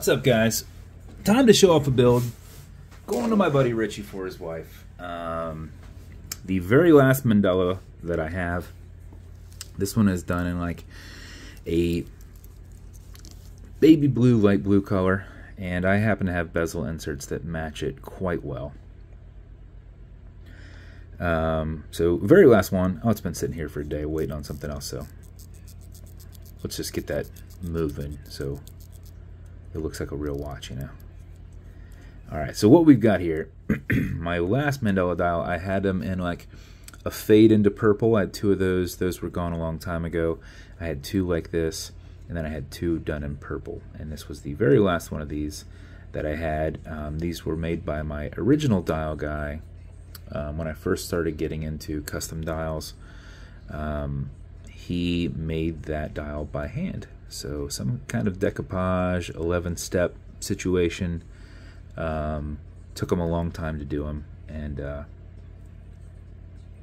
What's up, guys? Time to show off a build. Going to my buddy Richie for his wife. The very last Mandala that I have. This one is done in like a baby blue, light blue color, and I happen to have bezel inserts that match it quite well. So very last one. Oh, it's been sitting here for a day waiting on something else, so let's just get that moving so it looks like a real watch, you know. Alright, so what we've got here, my last Mandala dial, I had them in like a fade into purple. I had two of those. Those were gone a long time ago. I had two like this, and then I had two done in purple. And this was the very last one of these that I had. These were made by my original dial guy when I first started getting into custom dials. He made that dial by hand. So some kind of decoupage, 11-step situation. Took him a long time to do them, and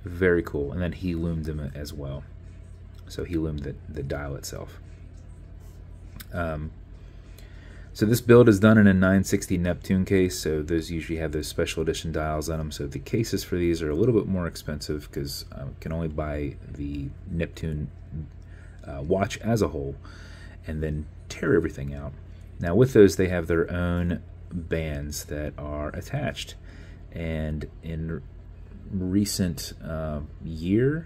very cool. And then he loomed them as well. So he loomed the dial itself. So this build is done in a 960 Neptune case, so those usually have those special edition dials on them. So the cases for these are a little bit more expensive because I can only buy the Neptune watch as a whole and then tear everything out. Now with those, they have their own bands that are attached, and in recent years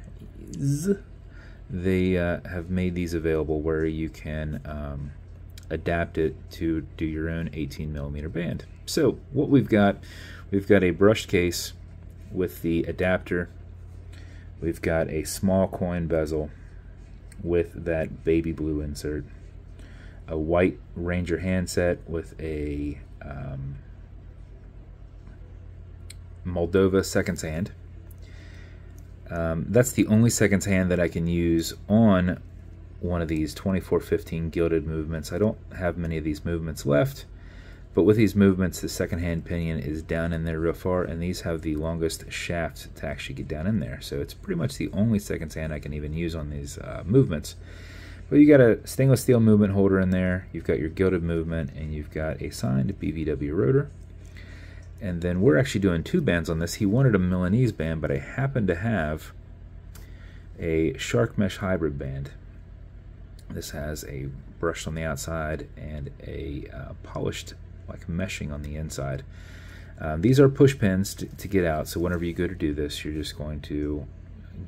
they have made these available where you can adapt it to do your own 18mm band. So what we've got a brushed case with the adapter. We've got a small coin bezel with that baby blue insert, a white Ranger handset with a Moldova seconds hand. That's the only seconds hand that I can use on one of these 2415 gilded movements. I don't have many of these movements left, but with these movements the second hand pinion is down in there real far, and these have the longest shaft to actually get down in there. So it's pretty much the only seconds hand I can even use on these movements. But you got a stainless steel movement holder in there, you've got your gilded movement, and you've got a signed BVW rotor. And then we're actually doing two bands on this. He wanted a Milanese band, but I happen to have a shark mesh hybrid band. This has a brushed on the outside and a polished like meshing on the inside. These are push pins to get out, so whenever you go to do this, you're just going to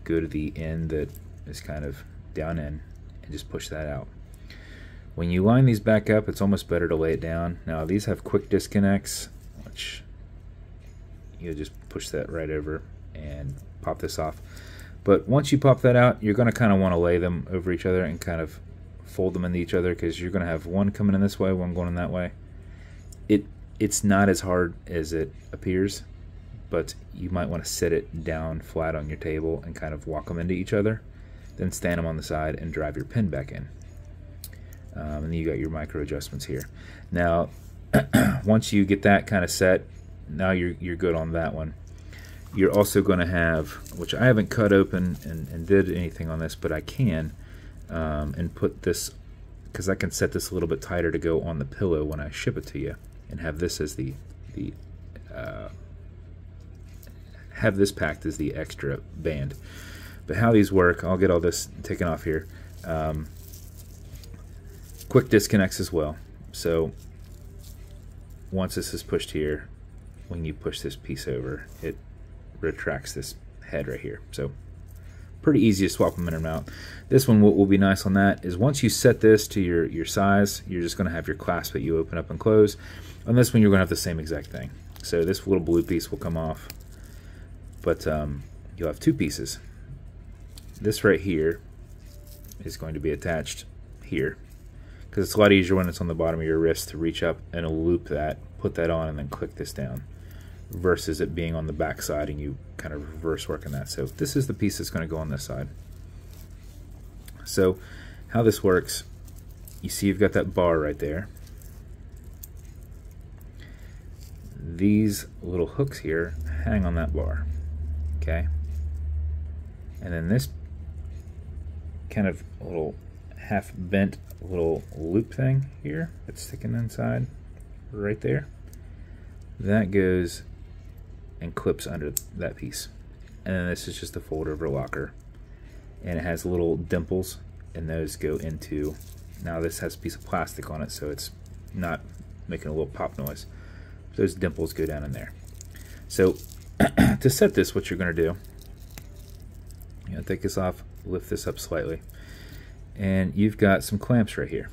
go to the end that is kind of down in and just push that out. When you line these back up, it's almost better to lay it down. Now these have quick disconnects, which you'll just push that right over and pop this off. But once you pop that out, you're going to kind of want to lay them over each other and kind of fold them into each other, because you're going to have one coming in this way, one going in that way. It's not as hard as it appears, but you might want to sit it down flat on your table and kind of walk them into each other, then stand them on the side and drive your pin back in. And then you got your micro adjustments here. Now once you get that kind of set, now you're good on that one. You're also going to have, which I haven't cut open and did anything on this, but I can, and put this, because I can set this a little bit tighter to go on the pillow when I ship it to you, and have this as have this packed as the extra band. But how these work, I'll get all this taken off here. Quick disconnects as well. So once this is pushed here, when you push this piece over, it retracts this head right here. So pretty easy to swap them in and out. This one, what will be nice on that is once you set this to your size, you're just going to have your clasp that you open up and close. On this one, you're going to have the same exact thing. So this little blue piece will come off, but you'll have two pieces. This right here is going to be attached here, because it's a lot easier when it's on the bottom of your wrist to reach up and loop that, put that on, and then click this down, versus it being on the back side and you kind of reverse working that. So this is the piece that's going to go on this side. So how this works, you see you've got that bar right there. These little hooks here hang on that bar, okay? And then this kind of little half bent little loop thing here that's sticking inside right there, that goes and clips under that piece. And then this is just a fold over locker. And it has little dimples, and those go into, now this has a piece of plastic on it, so it's not making a little pop noise. Those dimples go down in there. So to set this, what you're going to do, you're going to take this off, lift this up slightly, and you've got some clamps right here.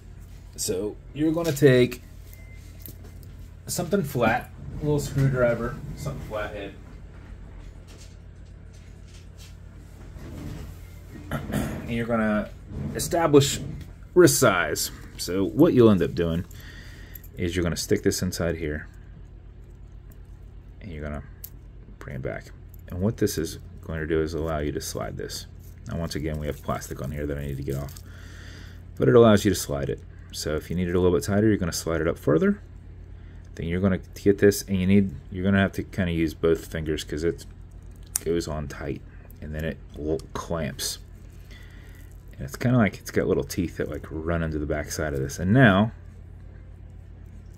So you're going to take something flat, a little screwdriver, something flathead, and you're going to establish wrist size. So what you'll end up doing is you're going to stick this inside here, and you're going to bring it back. And what this is going to do is allow you to slide this. Now once again, we have plastic on here that I need to get off, but it allows you to slide it. So if you need it a little bit tighter, you're going to slide it up further. Then you're going to get this, and you're going to have to kind of use both fingers because it goes on tight, and then it clamps. And it's kind of like it's got little teeth that like run into the back side of this. And now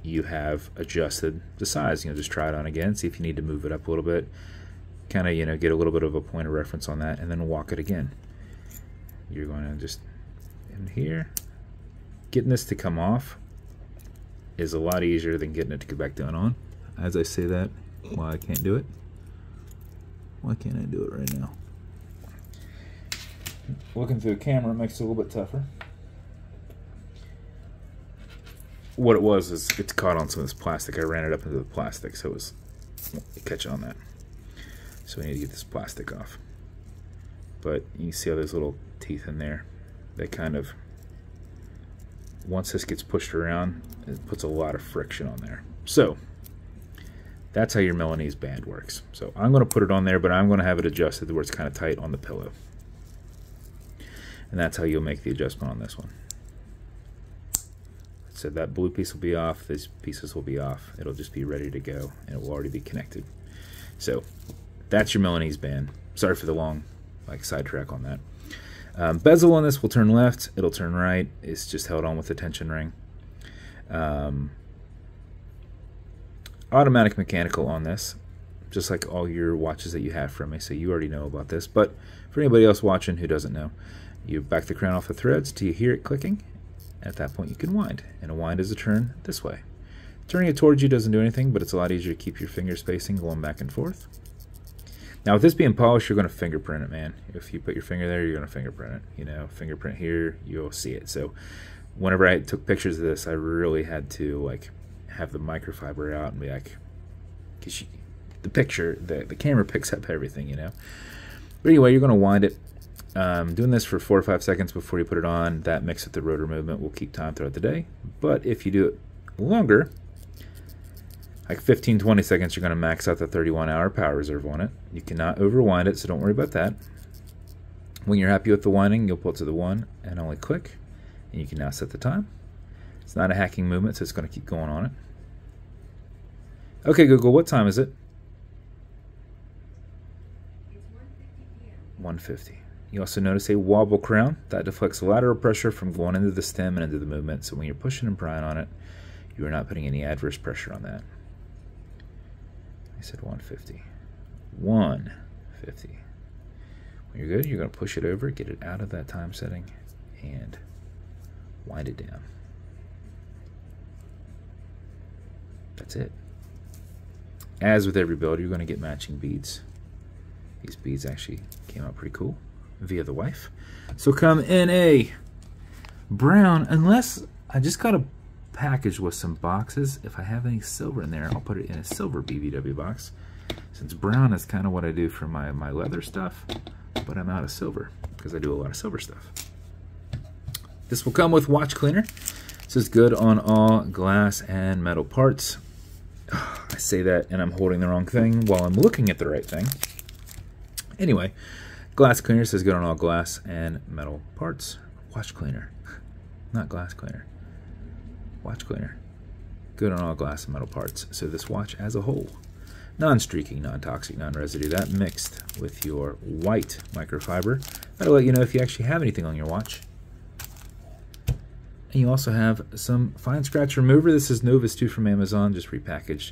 you have adjusted the size. Just try it on again, see if you need to move it up a little bit, kind of get a little bit of a point of reference on that, and then walk it again. You're going to just in here. Getting this to come off is a lot easier than getting it to go back down on. As I say that, why I can't do it? Why can't I do it right now? Looking through the camera makes it a little bit tougher. What it was is it's caught on some of this plastic. I ran it up into the plastic, so it was catching on that. So we need to get this plastic off. But you see all those little teeth in there. They kind of, once this gets pushed around, it puts a lot of friction on there. So that's how your Milanese band works. So I'm going to put it on there, but I'm going to have it adjusted to where it's kind of tight on the pillow. And that's how you'll make the adjustment on this one. So that blue piece will be off, these pieces will be off. It'll just be ready to go, and it will already be connected. So that's your Milanese band. Sorry for the long sidetrack on that. Bezel on this will turn left, it'll turn right. It's just held on with a tension ring. Automatic mechanical on this, just like all your watches that you have from me, so you already know about this. But for anybody else watching who doesn't know, you back the crown off the threads till you hear it clicking. At that point you can wind, and a wind is a turn this way. Turning it towards you doesn't do anything, but it's a lot easier to keep your finger spacing going back and forth. Now with this being polished, you're going to fingerprint it, man. If you put your finger there, you're going to fingerprint it. Fingerprint here, you'll see it. So whenever I took pictures of this, I really had to have the microfiber out and be like, because the picture, the camera picks up everything, But anyway, you're going to wind it. Doing this for 4 or 5 seconds before you put it on. That mixed with the rotor movement will keep time throughout the day. But if you do it longer, like 15-20 seconds, you're going to max out the 31-hour power reserve on it. You cannot overwind it, so don't worry about that. When you're happy with the winding, you'll pull it to the 1 and only click, and you can now set the time. It's not a hacking movement, so it's going to keep going on it. Okay, Google, what time is it? It's 1:50 p.m. 1:50. You also notice a wobble crown. That deflects lateral pressure from going into the stem and into the movement. So when you're pushing and prying on it, you are not putting any adverse pressure on that. I said 150. 150. When you're good, you're going to push it over, get it out of that time setting, and wind it down. That's it. As with every build, you're going to get matching beads. These beads actually came out pretty cool via the wife. So come in a brown, unless I just got a package with some boxes. If I have any silver in there, I'll put it in a silver BBW box. Since brown is kind of what I do for my leather stuff, but I'm out of silver because I do a lot of silver stuff. This will come with watch cleaner. This is good on all glass and metal parts. I say that and I'm holding the wrong thing while I'm looking at the right thing. Anyway, glass cleaner says good on all glass and metal parts. Watch cleaner, not glass cleaner. Watch cleaner, good on all glass and metal parts. So this watch as a whole, non-streaking, non-toxic, non-residue, that mixed with your white microfiber, that'll let you know if you actually have anything on your watch. And you also have some fine scratch remover. This is Novus 2 from Amazon, just repackaged.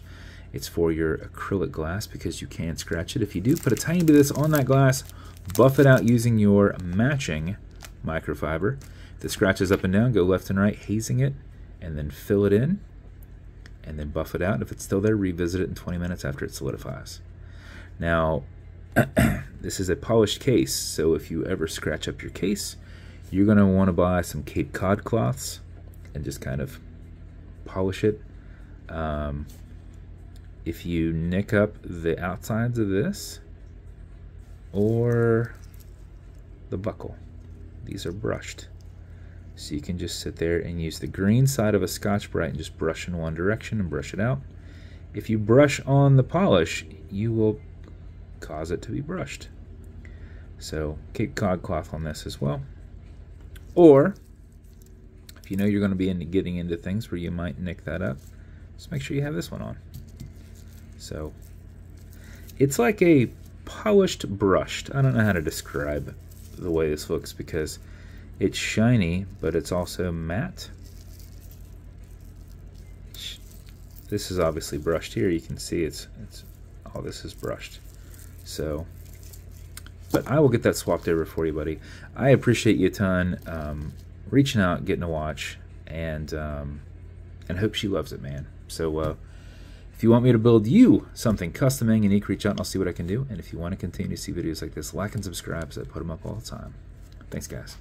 It's for your acrylic glass because you can scratch it. If you do, put a tiny bit of this on that glass, buff it out using your matching microfiber. If it scratches up and down, go left and right, hazing it, and then fill it in, and then buff it out. If it's still there, revisit it in 20 minutes after it solidifies. Now, this is a polished case, so if you ever scratch up your case, you're going to want to buy some Cape Cod cloths and just kind of polish it. If you nick up the outsides of this or the buckle, these are brushed. So you can just sit there and use the green side of a Scotch-Brite and just brush in one direction and brush it out. If you brush on the polish, you will cause it to be brushed. So Cape Cod cloth on this as well. Or if you know you're going to be getting into things where you might nick that up, just make sure you have this one on. So it's like a polished brushed. I don't know how to describe the way this looks because it's shiny, but it's also matte. This is obviously brushed here. You can see it's all this is brushed. So, but I will get that swapped over for you, buddy. I appreciate you a ton. Reaching out, getting a watch, and hope she loves it, man. So if you want me to build you something custom and unique, reach out and I'll see what I can do. And if you want to continue to see videos like this, like and subscribe, because I put them up all the time. Thanks, guys.